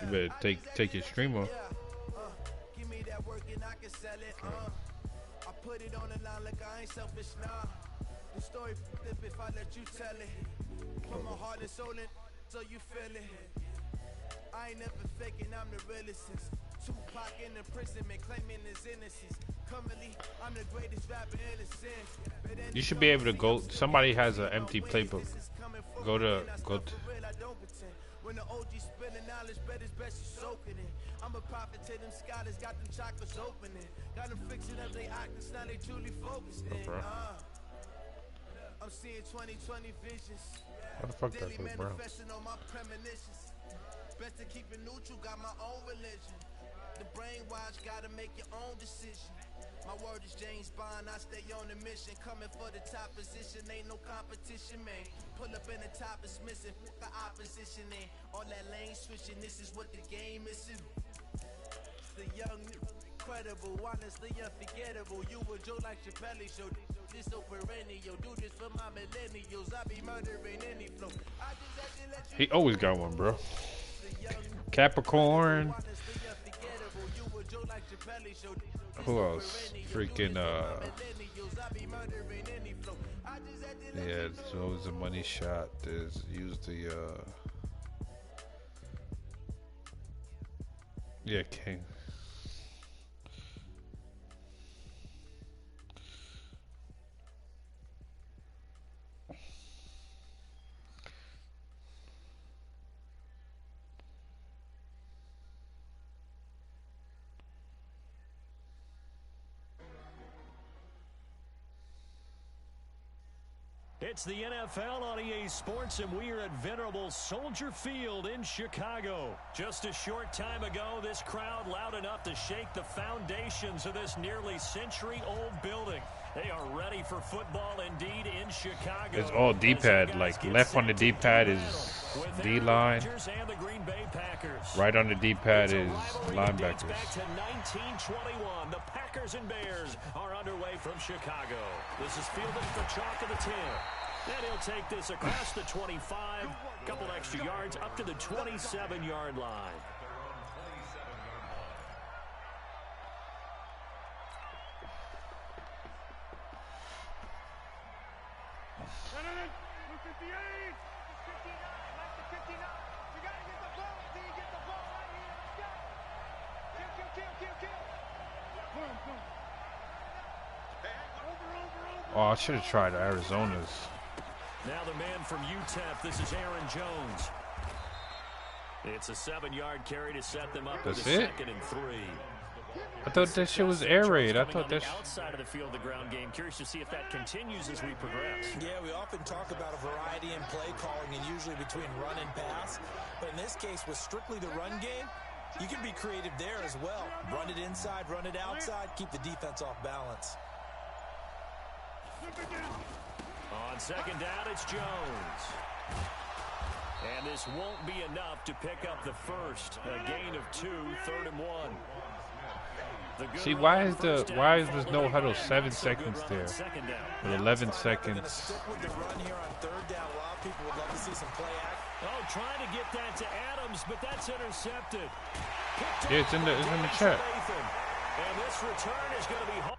You better take your stream off. Give me that work and I can sell it. I put it on the line like I ain't selfish, nah. The story flip if I let you tell it. Put my heart and soul in, so you feel it. I ain't never faking, I'm the realest. Tupac in imprisonment, claiming his innocence. Currently, I'm the greatest rapper in the sense. You should be able to go. Somebody has an empty playbook. Go to. When the OG spilling knowledge, bet it's best you soaking it. I'm a prophet to them scholars, got them chakras opening. Got them fixing up they actors, now they truly focused in. I'm seeing 2020 visions. What the fuck that Daily was, bro? manifesting on my premonitions. Best to keep it neutral, got my own religion. The brainwash, gotta make your own decision. My word is James Bond, I stay on the mission. Coming for the top position, ain't no competition, man. Pull up in the top is missing, fuck the opposition in. All that lane switching, this is what the game is. It's the young, incredible, honestly unforgettable. You a Joe like Chappelle show. This so perennial, do this for my millennials. I be murdering any flow. I just had to let you. He always got one, bro. Capricorn. Who else? Freaking yeah, it's always a money shot. There's usually yeah, King. It's the NFL on EA Sports, and we are at venerable Soldier Field in Chicago. Just a short time ago, this crowd loud enough to shake the foundations of this nearly century-old building. They are ready for football indeed in Chicago. It's all D-pad. Like left on the D-pad is D-line. Right on the D-pad is linebackers. Back to 1921. The Packers and Bears are underway from Chicago. This is fielded for chalk of the 10. And he'll take this across the 25. Couple extra yards up to the 27-yard line. Oh, I should have tried Arizona's. Now the man from UTEP, this is Aaron Jones. It's a 7-yard carry to set them up with a 2nd and 3. I thought that shit was air raid. I thought that outside of the field, the ground game. Curious to see if that continues as we progress. Yeah, we often talk about a variety in play calling and usually between run and pass. But in this case, with strictly the run game, you can be creative there as well. Run it inside, run it outside, keep the defense off balance. On 2nd down, it's Jones. And this won't be enough to pick up the first. A gain of 2, 3rd and 1. See, why is there's no huddle 7 seconds there with 11 seconds? Stick with the run here on 3rd down. A lot of people would love to see some play action. Oh, trying to get that to Adams, but that's intercepted. Yeah, it's in the chat. And this return is going to be home.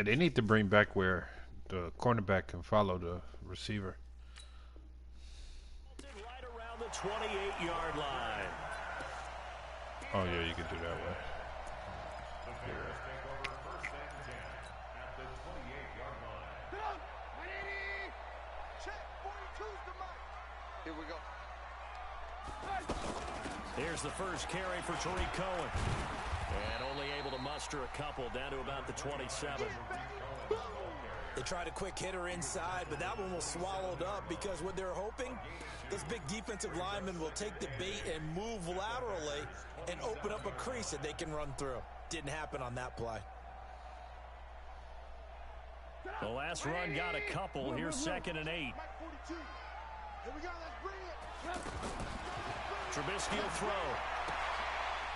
They need to bring back where the cornerback can follow the receiver. Right around the 28-yard line. Oh yeah, you can do that way. Here we go. Here's the first carry for Tariq Cohen. And only able to muster a couple down to about the 27. They tried a quick hitter inside, but that one was swallowed up because what they're hoping, those big defensive linemen will take the bait and move laterally and open up a crease that they can run through. Didn't happen on that play. The last run got a couple. Here's 2nd and 8. Here we go. Let's bring it. Trubisky will throw.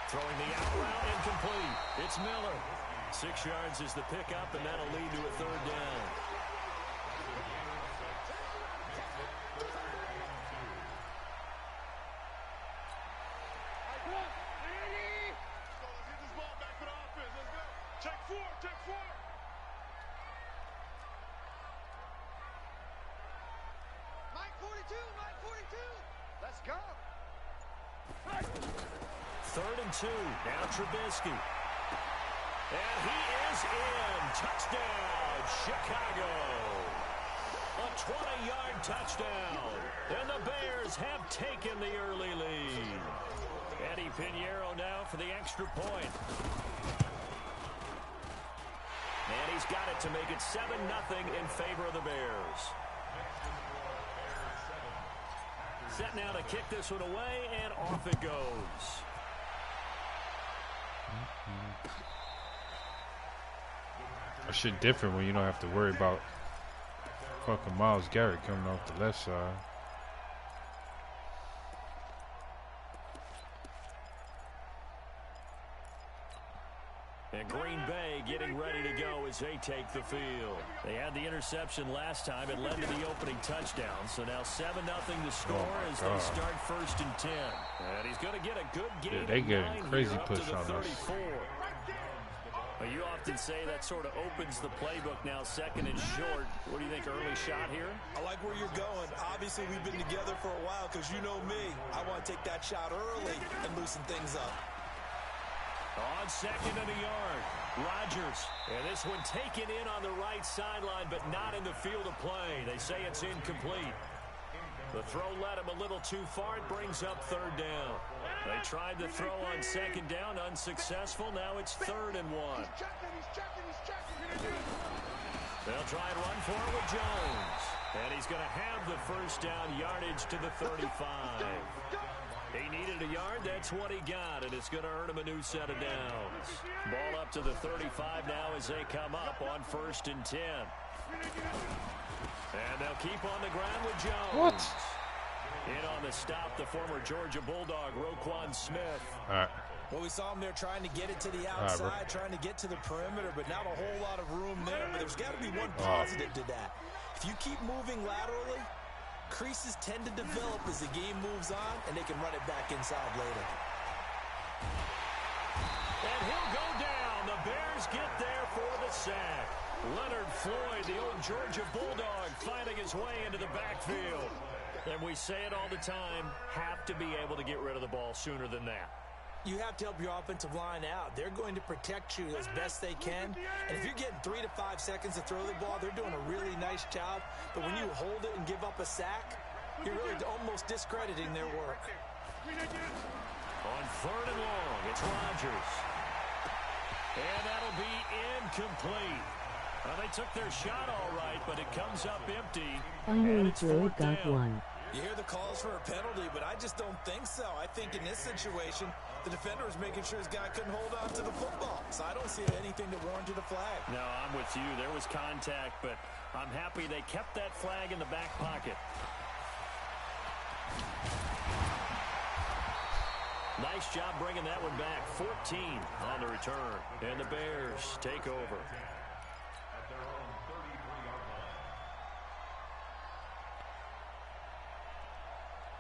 Throwing the out route, incomplete. It's Miller. 6 yards is the pickup, and that'll lead to a 3rd down. Mike 42. Let's go. 3rd and 2. Now Trubisky. And he is in. Touchdown, Chicago. A 20-yard touchdown. And the Bears have taken the early lead. Eddie Pinheiro now for the extra point. And he's got it to make it 7-0 in favor of the Bears. Set now to kick this one away, and off it goes. That shit different when you don't have to worry about fucking Myles Garrett coming off the left side. And Green Bay getting ready to go as they take the field. They had the interception last time. It led to the opening touchdown. So now 7-0 to score as they start 1st and 10. And he's going to get a good game. Yeah, they getting crazy push on us. Well, you often say that sort of opens the playbook now, 2nd and short. What do you think, early shot here? I like where you're going. Obviously, we've been together for a while because you know me. I want to take that shot early and loosen things up. On 2nd and a yard, Rodgers. And this one taken in on the right sideline, but not in the field of play. They say it's incomplete. The throw led him a little too far. It brings up 3rd down. They tried to throw on 2nd down, unsuccessful. Now it's 3rd and 1. They'll try and run for it with Jones. And he's going to have the 1st down, yardage to the 35. He needed a yard. That's what he got, and it's going to earn him a new set of downs. Ball up to the 35 now as they come up on 1st and 10. And they'll keep on the ground with Jones. What? In on the stop, the former Georgia Bulldog, Roquan Smith. All right. Well, we saw him there trying to get it to the outside, trying to get to the perimeter, but not a whole lot of room there. But there's got to be one positive to that. If you keep moving laterally, creases tend to develop as the game moves on, and they can run it back inside later. And he'll go down. The Bears get there for the sack. Leonard Floyd, the old Georgia Bulldog, finding his way into the backfield. And we say it all the time, have to be able to get rid of the ball sooner than that. You have to help your offensive line out. They're going to protect you as best they can. And if you're getting 3 to 5 seconds to throw the ball, they're doing a really nice job. But when you hold it and give up a sack, you're really almost discrediting their work. On 3rd and long, it's Rodgers. And that'll be incomplete. Well, they took their shot all right, but it comes up empty. Finally, Joe got one. You hear the calls for a penalty, but I just don't think so. I think in this situation, the defender was making sure his guy couldn't hold on to the football. So I don't see anything that warranted a flag. No, I'm with you. There was contact, but I'm happy they kept that flag in the back pocket. Nice job bringing that one back. 14 on the return. And the Bears take over.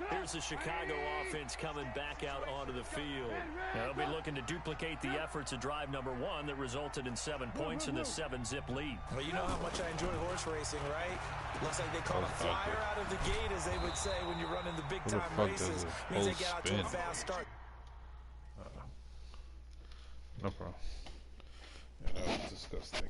Here's the Chicago offense coming back out onto the field. They'll be looking to duplicate the efforts of drive number 1 that resulted in 7 points in the 7-zip lead. Well, you know how much I enjoy horse racing, right? Looks like they caught a flyer out of the gate, as they would say, when you're running the big-time races. Means they get out to a fast start. No problem. Yeah, that was disgusting.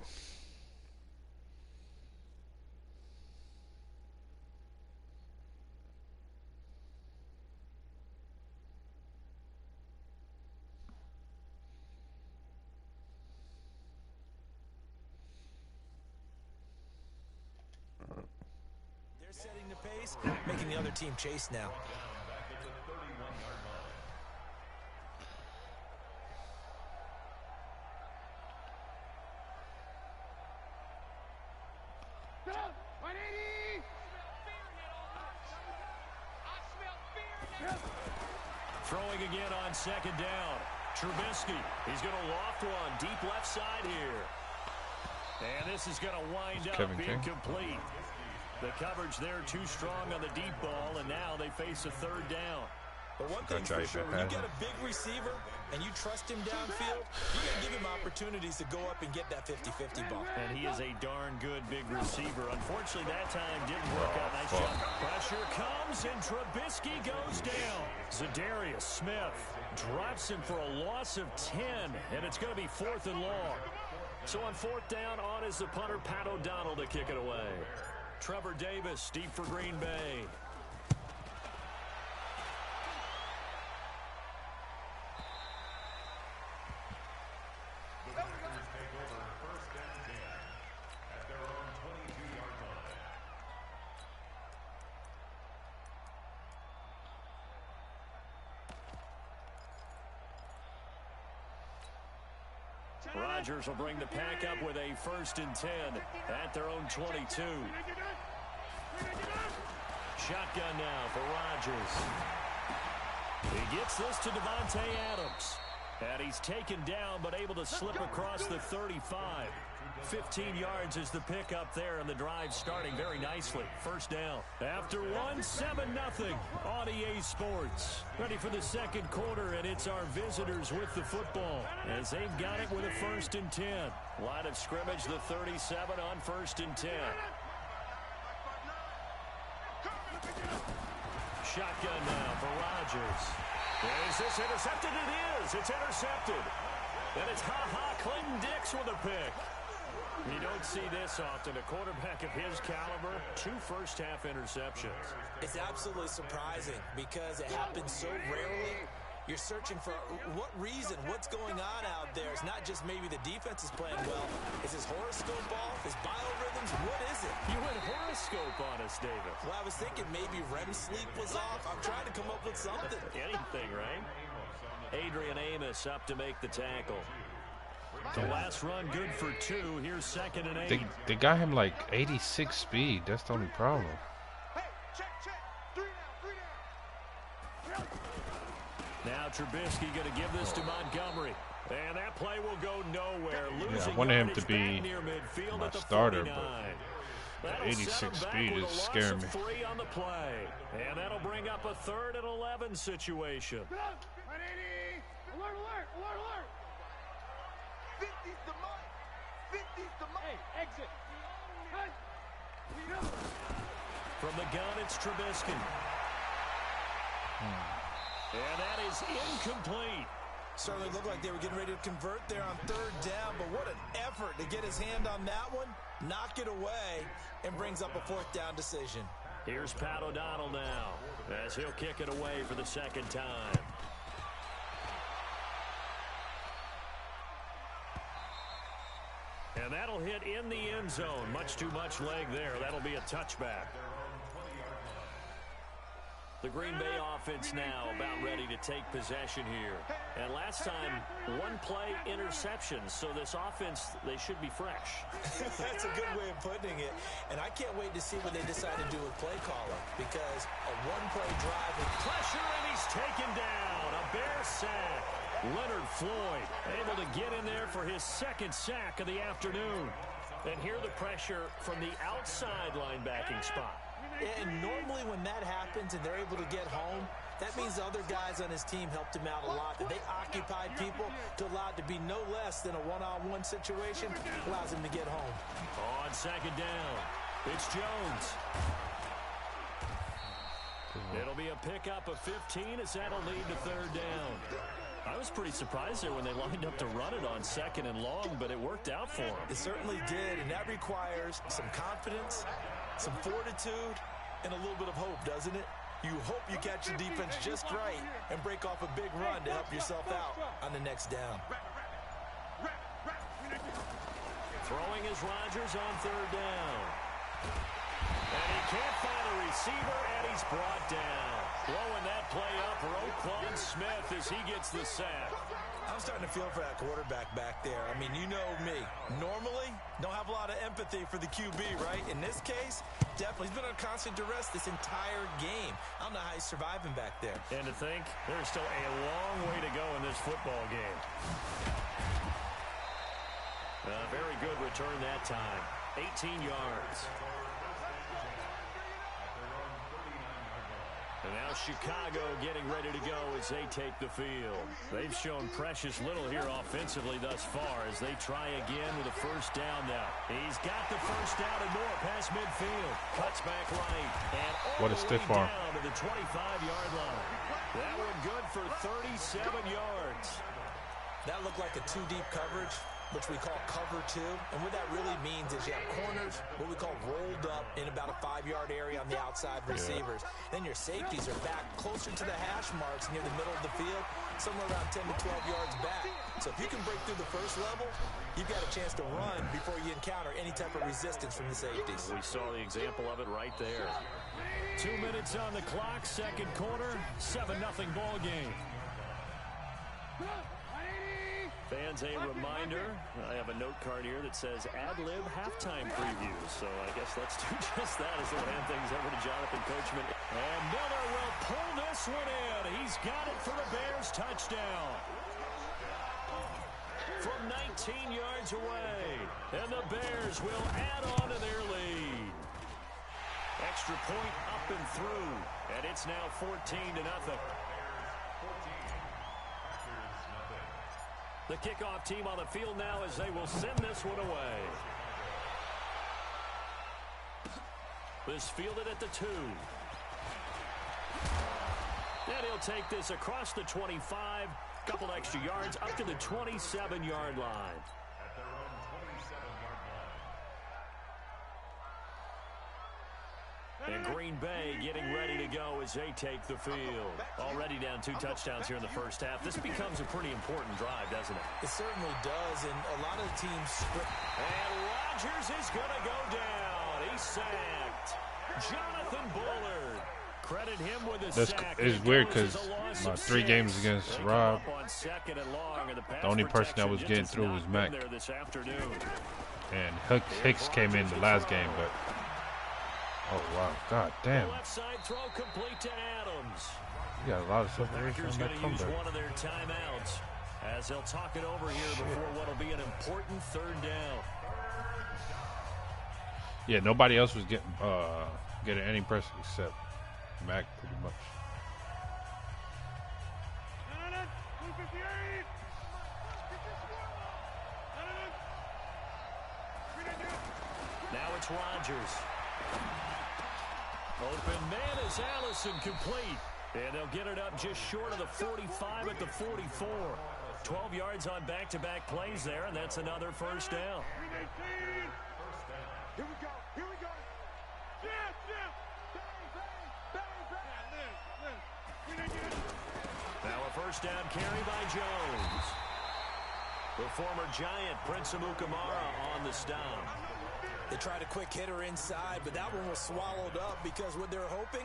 the pace, making the other team chase now. Throwing again on second down. Trubisky, he's going to loft one deep left side here. And this is going to wind up incomplete. The coverage there too strong on the deep ball, and now they face a third down. But one thing's for sure, when you get a big receiver and you trust him downfield, you got to give him opportunities to go up and get that 50-50 ball. And he is a darn good big receiver. Unfortunately, that time didn't work out. Nice job. Pressure comes, and Trubisky goes down. Zadarius Smith drops him for a loss of 10, and it's going to be 4th and long. So on 4th down, on is the punter, Pat O'Donnell, to kick it away. Trevor Davis, deep for Green Bay. Rodgers will bring the pack up with a 1st and 10 at their own 22. Shotgun now for Rodgers. He gets this to Devontae Adams. And he's taken down but able to slip across the 35. 15 yards is the pickup there, and the drive starting very nicely. 1st down. After 7-0 on EA Sports. Ready for the second quarter, and it's our visitors with the football as they've got it with a 1st and 10. Line of scrimmage, the 37 on 1st and 10. Shotgun now for Rodgers. Is this intercepted? It is. It's intercepted. And it's Clinton Dix with a pick. You don't see this often. A quarterback of his caliber, 2 first-half interceptions. It's absolutely surprising because it happens so rarely. You're searching for what reason, what's going on out there. It's not just maybe the defense is playing well. Is his horoscope off? His biorhythms? What is it? You went horoscope on us, David. Well, I was thinking maybe REM sleep was off. I'm trying to come up with something. Anything, right? Adrian Amos up to make the tackle. The last run good for 2. Here's 2nd and 8. They got him like 86 speed. That's the only problem. Now Trubisky going to give this to Montgomery. And that play will go nowhere. I wanted him to be my starter, but the 86 speed is scaring me. 3 on the play. And that'll bring up a 3rd and 11 situation. Alert, alert, alert, alert. 50's the mark. 50's the mark. Hey, exit. From the gun, it's Trubisky. And that is incomplete. Certainly looked like they were getting ready to convert there on 3rd down, but what an effort to get his hand on that one, knock it away, and brings up a 4th down decision. Here's Pat O'Donnell now as he'll kick it away for the 2nd time. And that'll hit in the end zone. Much too much leg there. That'll be a touchback. The Green Bay offense now about ready to take possession here. And last time, 1-play interception. So this offense, they should be fresh. That's a good way of putting it. And I can't wait to see what they decide to do with play caller. Because a 1-play drive with pressure, and he's taken down. A Bear sack. Leonard Floyd able to get in there for his 2nd sack of the afternoon. And here the pressure from the outside linebacking spot. And normally when that happens and they're able to get home, that means the other guys on his team helped him out a lot. That they occupied people to allow it to be no less than a one-on-one situation, allows him to get home. On 2nd down, it's Jones. It'll be a pickup of 15 as that'll lead to 3rd down. I was pretty surprised there when they lined up to run it on 2nd and long, but it worked out for them. It certainly did, and that requires some confidence, some fortitude, and a little bit of hope, doesn't it? You hope you catch the defense just right and break off a big run to help yourself out on the next down. Throwing is Rodgers on 3rd down. And he can't find a receiver, and he's brought down. Blowing that play up, Roquan Smith as he gets the sack. I'm starting to feel for that quarterback back there. I mean, you know me. Normally, don't have a lot of empathy for the QB, right? In this case, definitely. He's been on constant duress this entire game. I don't know how he's surviving back there. And to think, there's still a long way to go in this football game. Very good return that time. 18 yards. And now Chicago getting ready to go as they take the field. They've shown precious little here offensively thus far as they try again with a first down now. He's got the first down and more past midfield. Cuts back right. And all what a stiff arm. down to the 25-yard line. That one good for 37 yards. That looked like a two-deep coverage, which we call cover two. And what that really means is you have corners, what we call rolled up in about a 5-yard area on the outside receivers. Then your safeties are back closer to the hash marks near the middle of the field, somewhere around 10 to 12 yards back. So if you can break through the first level, you've got a chance to run before you encounter any type of resistance from the safeties. We saw the example of it right there. 2 minutes on the clock, second quarter, 7-0 ball game. Fans, a reminder, I have a note card here that says ad-lib halftime preview. So I guess let's do just that as we'll hand things over to Jonathan Coachman. And Miller will pull this one in. He's got it for the Bears touchdown. From 19 yards away. And the Bears will add on to their lead. Extra point up and through. And it's now 14-0. The kickoff team on the field now as they will send this one away. This fielded at the 2. And he'll take this across the 25. Couple extra yards up to the 27-yard line. And Green Bay getting ready to go as they take the field. Already down 2 touchdowns here in the first half. This becomes a pretty important drive, doesn't it? It certainly does, and a lot of the teams... And Rodgers is going to go down. He's sacked. Jonathan Bullard. Credit him with a sack. It's weird because my 3 games against Rob, the only person that was getting through was Mac. And Hicks came in the last game, but... Oh, wow. God damn. The left side throw complete to Adams. You got a lot of separation on that comeback. Use comeback. one of their timeouts as they'll talk it over here before what will be an important third down. Yeah, nobody else was getting any pressure except Mac, pretty much. Now it's Rodgers. Open man is Allison complete. And they'll get it up just short of the 45 at the 44. 12 yards on back-to-back plays there, and that's another first down. Here we go. Here we go. Now a first down carry by Jones. The former Giant, Prince Amukamara, on the stop. They tried a quick hitter inside, but that one was swallowed up because what they're hoping,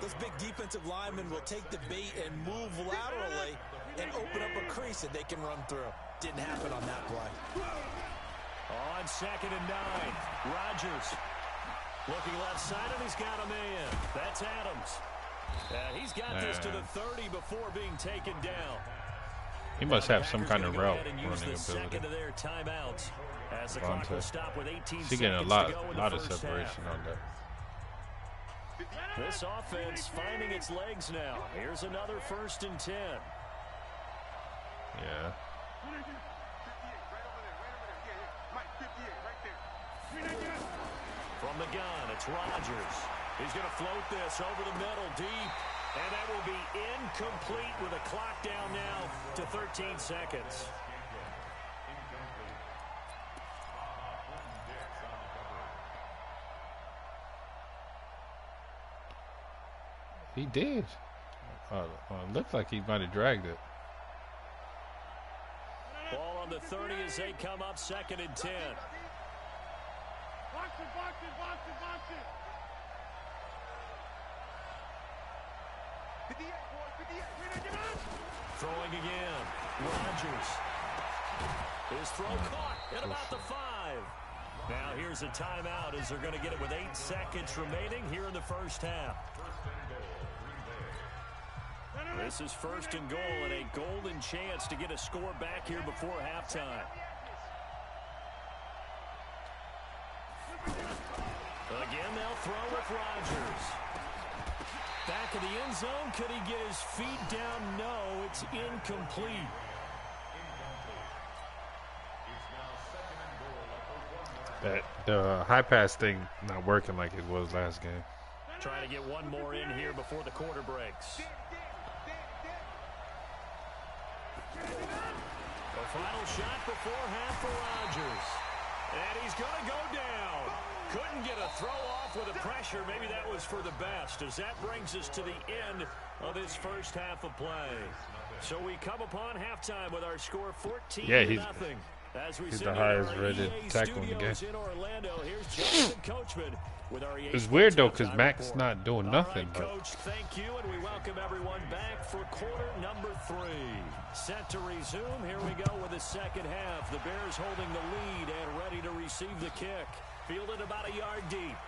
this big defensive lineman will take the bait and move laterally and open up a crease that they can run through. Didn't happen on that play. On 2nd and 9, Rodgers looking left side, and he's got a man. That's Adams. He's got this to the 30 before being taken down. He must have some kind of route running ability. ability. Of their timeouts as the clock will stop with 18 He's getting a lot of separation on that. This offense finding its legs now. Here's another 1st and 10. Yeah. From the gun, it's Rodgers. He's going to float this over the middle deep. And that will be incomplete with a clock down now to 13 seconds. He did. Looks like he might have dragged it. Ball on the 30 as they come up 2nd and 10. Box it, box it, box it, box it. Throwing again. Rodgers. His throw caught at about the 5. Now here's a timeout as they're going to get it with 8 seconds remaining here in the first half. This is 1st and goal and a golden chance to get a score back here before halftime. Again, they'll throw with Rodgers. Back of the end zone. Could he get his feet down? No, it's incomplete. The high pass thing not working like it was last game. Trying to get one more in here before the quarter breaks. The final shot before half for Rodgers. And he's going to go down. Couldn't get a throw off with the pressure. Maybe that was for the best, as that brings us to the end of this first half of play. So we come upon halftime with our score 14-0. As we he's the highest rated tackle in the game. It's weird though, because Mac's not doing nothing. Right, Coach, thank you, and we welcome everyone back for quarter number 3. Set to resume. Here we go with the second half. The Bears holding the lead and ready to receive the kick. Fielded about a yard deep.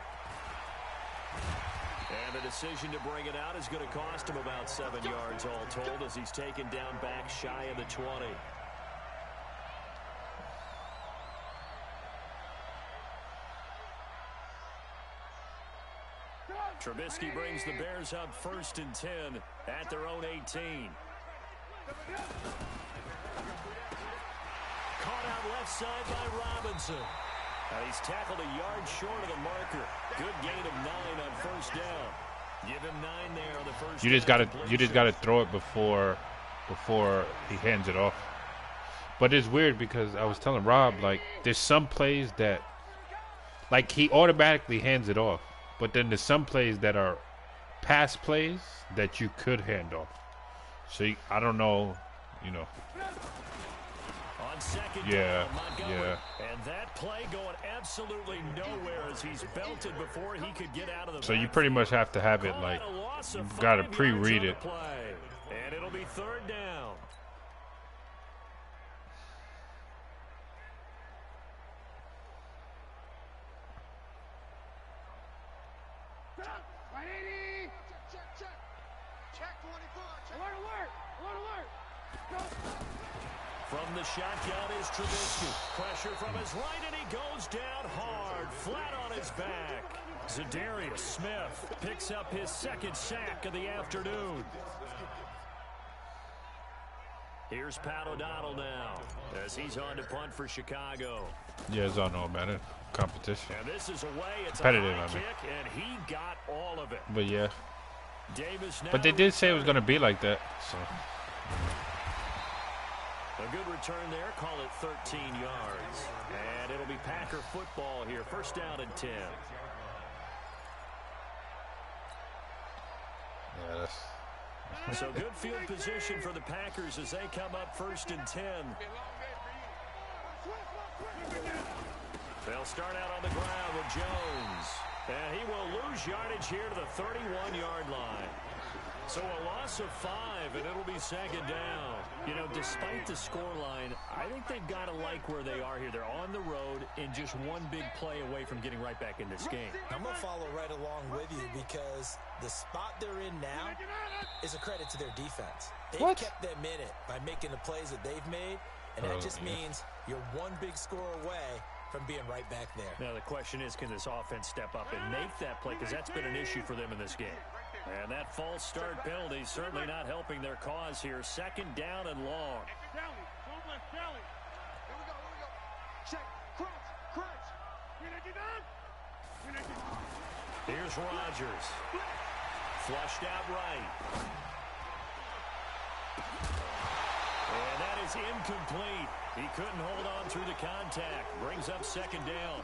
And the decision to bring it out is going to cost him about 7 yards all told, as he's taken down back shy of the 20. Trubisky brings the Bears up 1st and 10 at their own 18. Caught out left side by Robinson. He's tackled a yard short of the marker. Good gain of 9 on 1st down. Give him 9 there on the first. You just gotta throw it before he hands it off. But it's weird because I was telling Rob, like, there's some plays that, like, he automatically hands it off. But then there's some plays that are pass plays that you could hand off. So I don't know, you know. On second yeah, down, Montgomery. yeah. And that play going absolutely nowhere as he's belted before he could get out of the. So you pretty much have to have it like you've got to pre-read it. And it'll be 3rd down. From the shotgun is Trubisky. Pressure from his right, and he goes down hard, flat on his back. Zadarius Smith picks up his 2nd sack of the afternoon. Here's Pat O'Donnell now, as he's on to punt for Chicago. Yeah, it's on all matter. Competition. And this is away. It's competitive, a high kick, and he got all of it. But yeah. Davis now. But they did say it was going to be like that, so. A good return there. Call it 13 yards. And it'll be Packer football here. 1st down and 10. Yeah, that's. So good field position for the Packers as they come up 1st and 10. They'll start out on the ground with Jones. And he will lose yardage here to the 31-yard line. So a loss of 5, and it'll be 2nd down. You know, despite the scoreline, I think they've got to like where they are here. They're on the road and just one big play away from getting right back in this game. I'm going to follow right along with you because the spot they're in now is a credit to their defense. They've kept them in it by making the plays that they've made, and that just means you're one big score away from being right back there. Now the question is, can this offense step up and make that play? Because that's been an issue for them in this game. And that false start penalty certainly not helping their cause here. 2nd down and long. Here's Rodgers. Flushed out right. And that is incomplete. He couldn't hold on through the contact. Brings up 2nd down.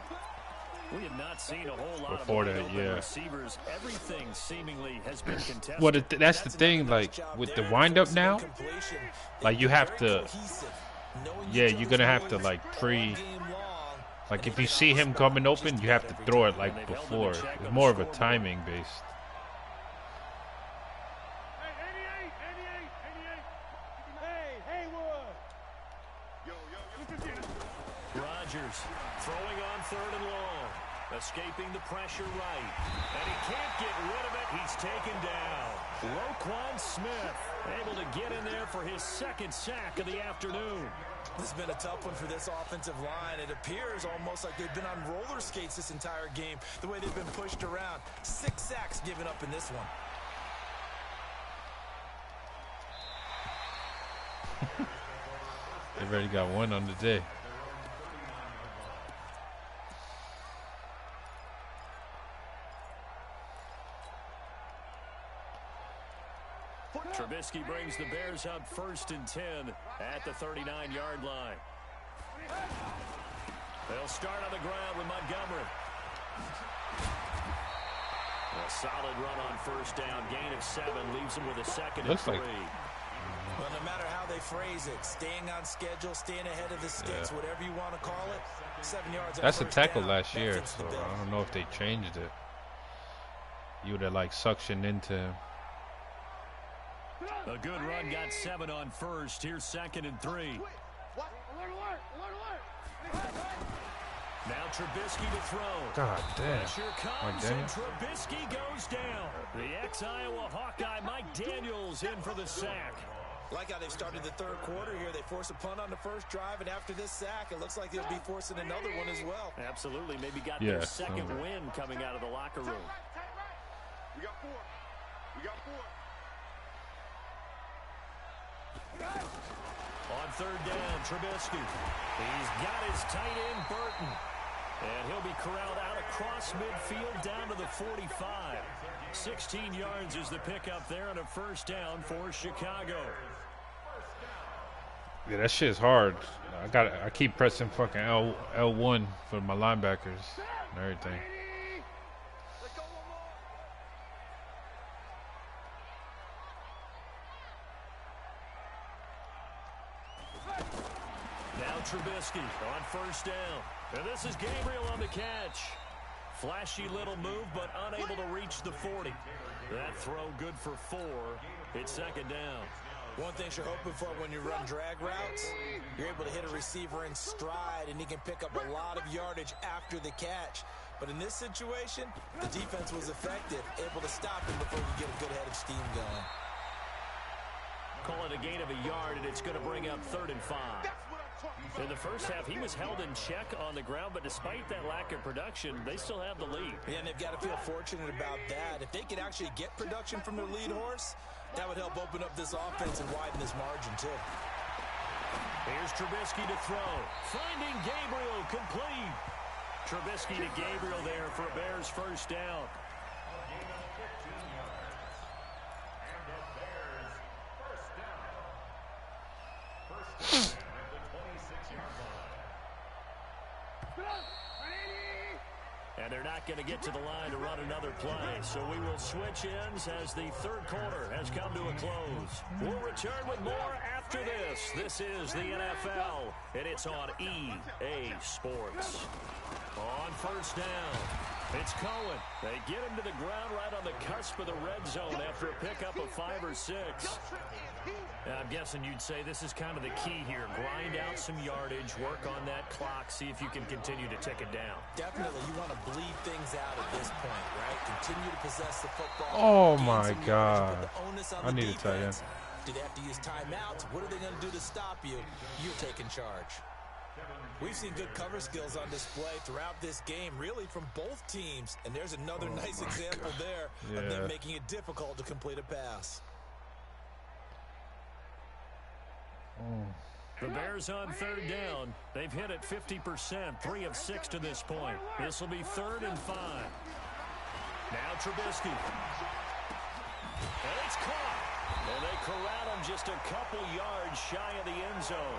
We have not seen a whole lot before of that, receivers. Everything seemingly has been contested. Well, that's the thing. Like with the windup now, like you have to. Yeah, you're gonna have to like Like if you see him coming open, you have to throw it like before. It's more of a timing based. Chargers. Throwing on 3rd and long. Escaping the pressure right. And he can't get rid of it. He's taken down. Roquan Smith able to get in there for his 2nd sack of the afternoon. This has been a tough one for this offensive line. It appears almost like they've been on roller skates this entire game, the way they've been pushed around. 6 sacks given up in this one. They've already got one on the day. Trubisky brings the Bears up 1st and 10 at the 39-yard line. They'll start on the ground with Montgomery. A solid run on 1st down. Gain of 7 leaves them with a 2nd and 3. Well, no matter how they phrase it, staying on schedule, staying ahead of the sticks, whatever you want to call it, 7 yards. That's a tackle last year, so I don't know if they changed it. You would have like suctioned into him. A good run got 7 on 1st. Here's 2nd and 3. Now Trubisky to throw. God damn. Pressure comes and Trubisky goes down. The ex-Iowa Hawkeye Mike Daniels in for the sack. Like how they've started the 3rd quarter here. They force a punt on the 1st drive, and after this sack, it looks like they'll be forcing another one as well. Absolutely. Maybe got their 2nd win coming out of the locker room. We got 4. We got 4. On 3rd down, Trubisky. He's got his tight end, Burton. And he'll be corralled out across midfield down to the 45. 16 yards is the pickup there on a 1st down for Chicago. Yeah, that shit's hard. I keep pressing fucking L1 for my linebackers and everything. Now Trubisky on 1st down. And this is Gabriel on the catch. Flashy little move, but unable to reach the 40. That throw good for 4. It's 2nd down. One thing you're hoping for when you run drag routes, you're able to hit a receiver in stride, and he can pick up a lot of yardage after the catch. But in this situation, the defense was effective, able to stop him before you get a good head of steam going. Call it a gain of a yard, and it's going to bring up 3rd and 5. In the 1st half, he was held in check on the ground, but despite that lack of production, they still have the lead. Yeah, and they've got to feel fortunate about that. If they could actually get production from their lead horse, that would help open up this offense and widen this margin, too. Here's Trubisky to throw. Finding Gabriel, complete. Trubisky to Gabriel there for a Bears 1st down. And they're not going to get to the line to run another play. So we will switch ends as the 3rd quarter has come to a close. We'll return with more after this. This is the NFL, and it's on EA Sports. On 1st down, it's Cohen. They get him to the ground right on the cusp of the red zone after a pickup of 5 or 6. I'm guessing you'd say this is kind of the key here. Grind out some yardage, work on that clock, see if you can continue to tick it down. Definitely, you want to bleed things out at this point, right? Continue to possess the football. Oh, my God. I need a tight end. Do they have to use timeouts? What are they going to do to stop you? You're taking charge. We've seen good cover skills on display throughout this game, really from both teams. And there's another nice example there of them making it difficult to complete a pass. The Bears on 3rd down. They've hit it 50%, 3 of 6 to this point. This will be 3rd and 5. Now Trubisky. And it's caught. And they corral him just a couple yards shy of the end zone.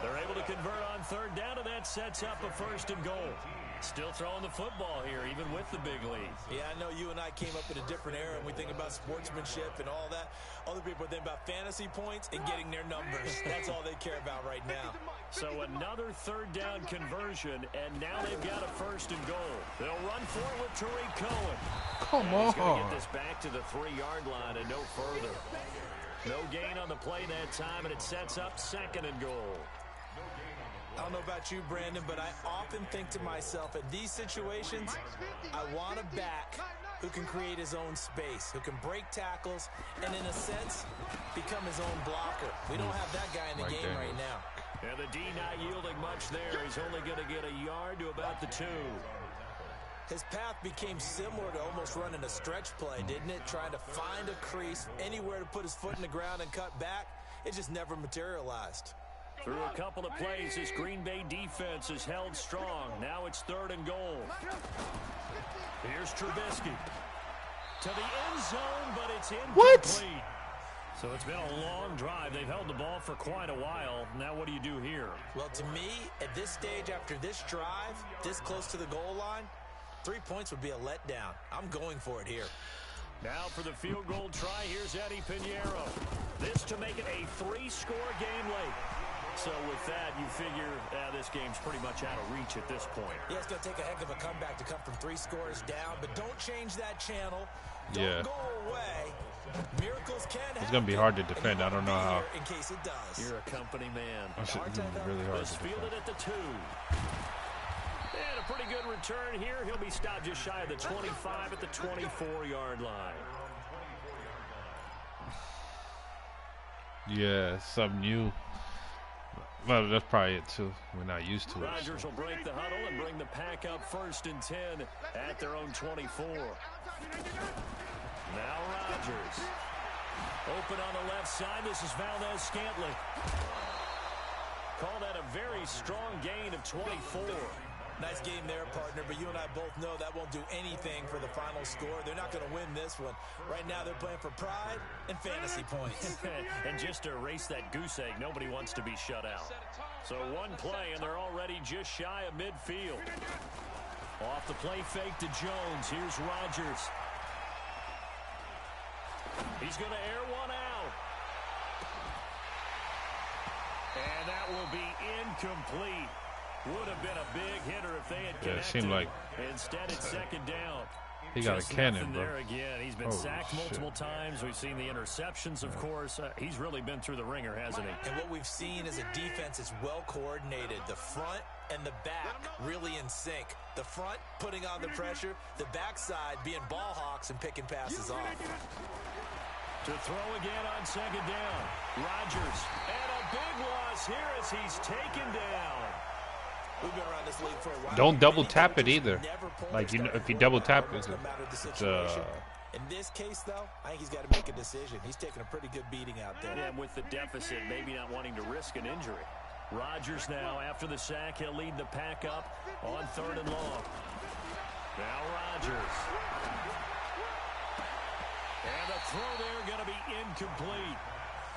They're able to convert on 3rd down, and that sets up a 1st and goal. Still throwing the football here, even with the big lead. Yeah, I know you and I came up in a different era, and we think about sportsmanship and all that. Other people think about fantasy points and getting their numbers. That's all they care about right now. So another 3rd down conversion, and now they've got a 1st and goal. They'll run for it with Tariq Cohen. Come on. He's going to get this back to the 3-yard line and no further. No gain on the play that time, and it sets up 2nd and goal. I don't know about you, Brandon, but I often think to myself, in these situations, I want a back who can create his own space, who can break tackles, and in a sense, become his own blocker. We don't have that guy in the game right now. And the D not yielding much there. He's only going to get a yard to about the 2. His path became similar to almost running a stretch play, didn't it? Trying to find a crease, anywhere to put his foot in the ground and cut back. It just never materialized. Through a couple of plays, this Green Bay defense is held strong. Now it's 3rd and goal. Here's Trubisky. To the end zone, but it's incomplete. What? So it's been a long drive. They've held the ball for quite a while. Now what do you do here? Well, to me, at this stage, after this drive, this close to the goal line, 3 points would be a letdown. I'm going for it here. Now for the field goal try, here's Eddie Pinheiro. This to make it a 3-score game late. So with that, you figure this game's pretty much out of reach at this point. Yeah, it's going to take a heck of a comeback to come from 3 scores down, but don't change that channel. Don't go away. Miracles can happen. It's going to be hard to defend. I don't know how. In case it does. You're a company man. It's going to be really hard to Fielded defend. at the 2. And a pretty good return here. He'll be stopped just shy of the 25 at the 24-yard line. Yeah, something new. Well, that's probably it, too. We're not used to it. Rodgers will break the huddle and bring the pack up 1st and 10 at their own 24. Now Rodgers. Open on the left side. This is Valdez-Scantling. Call that a very strong gain of 24. Nice game there, partner, but you and I both know that won't do anything for the final score. They're not going to win this one. Right now they're playing for pride and fantasy points. And just to erase that goose egg, nobody wants to be shut out. So one play, and they're already just shy of midfield. Off the play fake to Jones. Here's Rodgers. He's going to air one out. And that will be incomplete. Would have been a big hitter if they had connected. Yeah, it seemed like instead it's 2nd down. he got Just a cannon, nothing bro. there again. He's been sacked multiple times. We've seen the interceptions, of course. He's really been through the ringer, hasn't he? And what we've seen is a defense that's well coordinated. The front and the back really in sync. The front putting on the pressure. The backside being ball hawks and picking passes off. To throw again on 2nd down. Rodgers. And a big loss here as he's taken down. We've been around this league for a while. Don't double tap it either. Like, if you double tap it, in this case, though, I think he's got to make a decision. He's taking a pretty good beating out there. And with the deficit, maybe not wanting to risk an injury. Rodgers now, after the sack, he'll lead the pack up on 3rd and long. Now Rodgers. And the throw there going to be incomplete.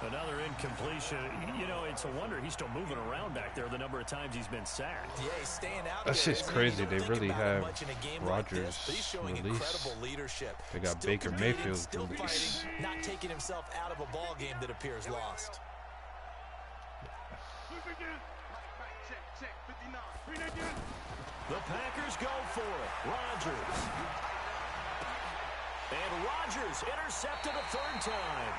Another incompletion. You know, it's a wonder he's still moving around back there the number of times he's been sacked. Yeah, he's staying out. That's just crazy. They really have Rodgers released. Incredible leadership. They got Still Baker competing, Mayfield still released. fighting, not taking himself out of a ball game that appears lost. The Packers go for it. Rodgers. And Rodgers intercepted a 3rd time.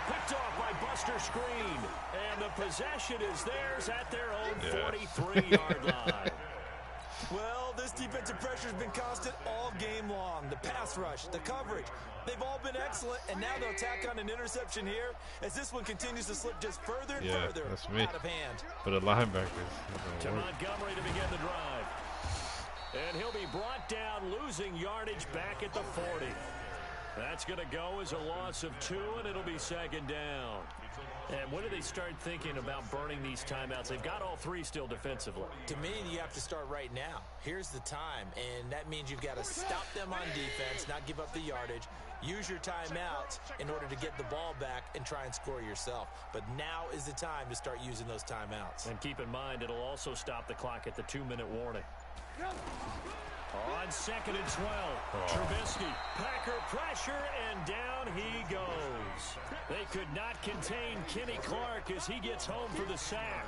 Picked off by Buster Screen. And the possession is theirs at their own 43-yard line. Well, this defensive pressure has been constant all game long. The pass rush, the coverage, they've all been excellent, and now they'll tack on an interception here as this one continues to slip just further and further out of hand. For the linebackers. To Montgomery to begin the drive. And he'll be brought down, losing yardage back at the 40. That's going to go as a loss of 2, and it'll be 2nd down. And when do they start thinking about burning these timeouts? They've got all 3 still defensively. To me, you have to start right now. Here's the time, and that means you've got to stop them on defense, not give up the yardage. Use your timeouts in order to get the ball back and try and score yourself. But now is the time to start using those timeouts. And keep in mind, it'll also stop the clock at the 2-minute warning. On 2nd and 12, Trubisky, Packer pressure, and down he goes. They could not contain Kenny Clark as he gets home for the sack.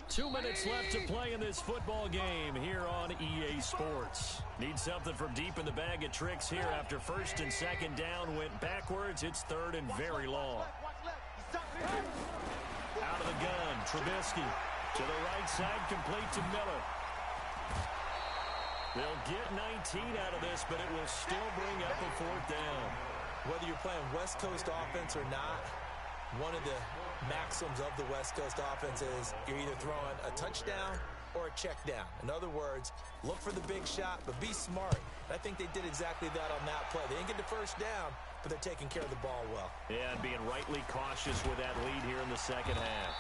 2 minutes left to play in this football game here on EA Sports. Need something from deep in the bag of tricks here after first and second down went backwards. It's third and very long. Out of the gun, Trubisky to the right side, complete to Miller. They'll get 19 out of this, but it will still bring up a fourth down. Whether you're playing West Coast offense or not, one of the maxims of the West Coast offense is you're either throwing a touchdown or a check down. In other words, look for the big shot, but be smart. I think they did exactly that on that play. They didn't get the first down, but they're taking care of the ball well. Yeah, and being rightly cautious with that lead here in the second half.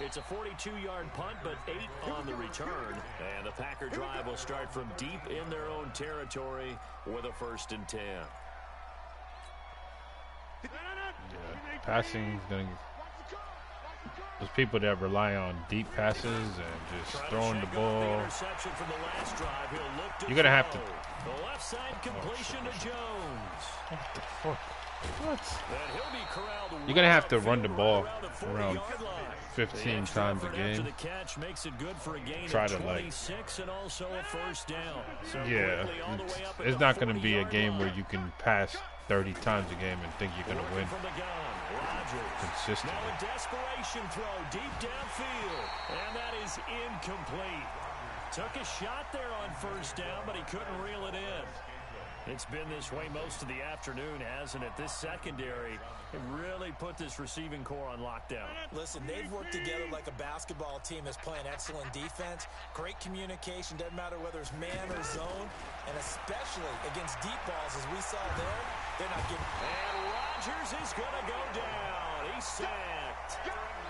It's a 42-yard punt, but 8 on the return. And the Packer drive will start from deep in their own territory with a 1st and 10. Yeah, passing, there's people that rely on deep passes and just throwing the ball. You're gonna have to. The left side completion to Jones. What the fuck? What? You're gonna have to run the ball around 15 times a game. Try to and also a first down. Yeah, it's not gonna be a game where you can pass 30 times a game and think you're going to win consistently. Now a desperation throw deep downfield, and that is incomplete. Took a shot there on first down, but he couldn't reel it in. It's been this way most of the afternoon, hasn't it? This secondary have really put this receiving core on lockdown. Listen, they've worked together like a basketball team that's playing excellent defense. Great communication, doesn't matter whether it's man or zone, and especially against deep balls, as we saw there, they're not giving. And Rodgers is going to go down. He's sacked.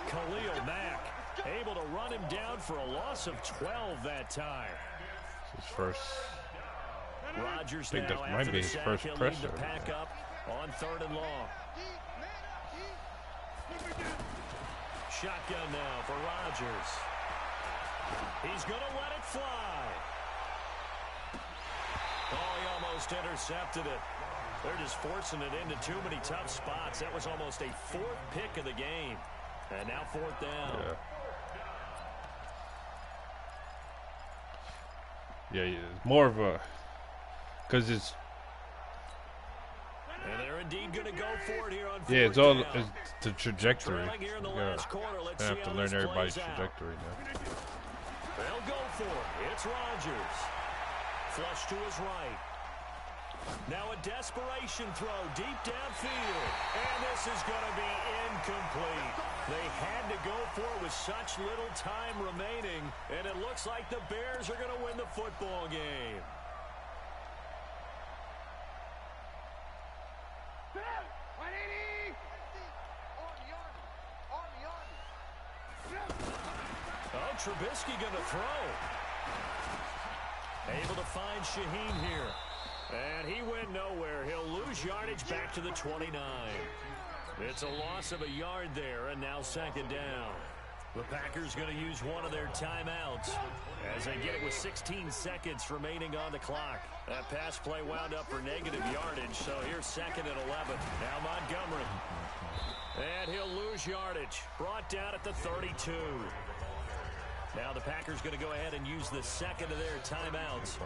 Khalil Mack able to run him down for a loss of 12 that time. His first. Rodgers I think now that might be his first pressure. To pack up on 3rd and long. Shotgun now for Rodgers. He's going to let it fly. Oh, he almost intercepted it. They're just forcing it into too many tough spots. That was almost a 4th pick of the game. And now 4th down. Yeah, it's more of a... Because it's... And they're indeed going to go for it here on 4th Yeah, it's all down. it's the trajectory. Here in the You last quarter. Let's have see to how learn this everybody's plays out. trajectory now. They'll go for it. It's Rodgers. Flush to his right. Now a desperation throw deep downfield. And this is going to be incomplete. They had to go for it with such little time remaining. And it looks like the Bears are going to win the football game. Oh, Trubisky going to throw. Able to find Shaheen here. And he went nowhere. He'll lose yardage back to the 29. It's a loss of a yard there, and now 2nd down. The Packers going to use one of their timeouts as they get it with 16 seconds remaining on the clock. That pass play wound up for negative yardage, so here's 2nd and 11. Now Montgomery. And he'll lose yardage. Brought down at the 32. Now the Packers going to go ahead and use the 2nd of their timeouts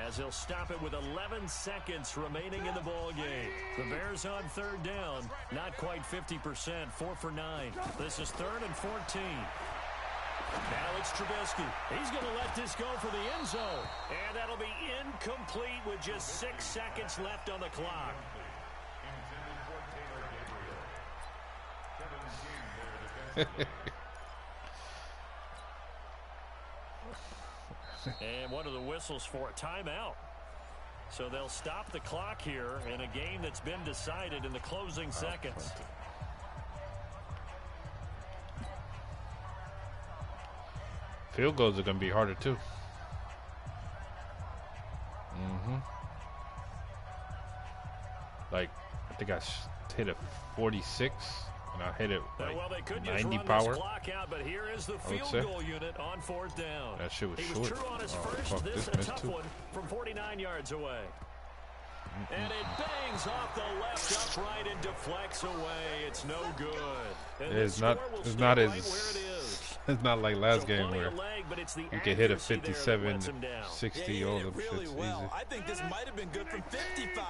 as they'll stop it with 11 seconds remaining in the ball game. The Bears on 3rd down, not quite 50%, 4 for 9. This is 3rd and 14. Now it's Trubisky. He's going to let this go for the end zone. And that'll be incomplete with just 6 seconds left on the clock. And one of the whistles for a timeout. So they'll stop the clock here in a game that's been decided in the closing seconds. Field goals are going to be harder, too. Like, I think I hit a 46, and I hit it like well, they could 90 just run power. This clock out, but here is the field goal unit on 4th down. That shit was he short. was true on his first. Fuck, this this a missed tough too. one from 49 yards away. And it bangs off the left upright and deflects away. It's no good. And It's the not. score will It's stay not right as. where it is. It's not like last So game pulling where a leg, but it's the you can hit a accuracy there that 57, lets him down. 60, He all hit them it really shits well. easy. I think this might have been good from 55,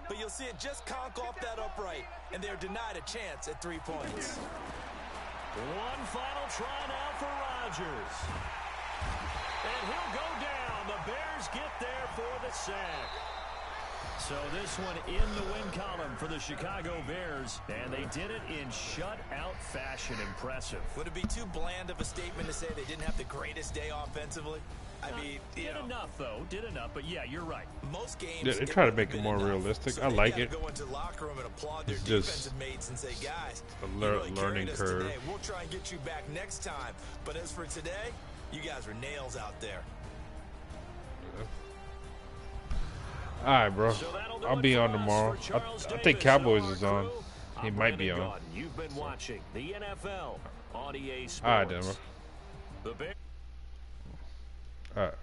but you'll see it just conk off that upright, and they're denied a chance at 3 points. One final try now for Rodgers. And he'll go down. The Bears get there for the sack. So this one in the win column for the Chicago Bears, and they did it in shutout fashion. Impressive. Would it be too bland of a statement to say they didn't have the greatest day offensively? I mean, Did enough, though. Did enough. But, yeah, you're right. most games... Yeah, they try to make it more realistic. So I like it. Go into the locker room and applaud their It's just defensive mates and say, guys, a you really learning carried us curve. today. We'll try and get you back next time. But as for today, you guys were nails out there. All right, bro. So that'll do I'll it be for on us. tomorrow. For I Charles think Davis Cowboys and is our on. crew, He I'm might be Brandon on. Gaudin. You've been watching the NFL on EA Sports. All right, then, bro. The Bears. All right.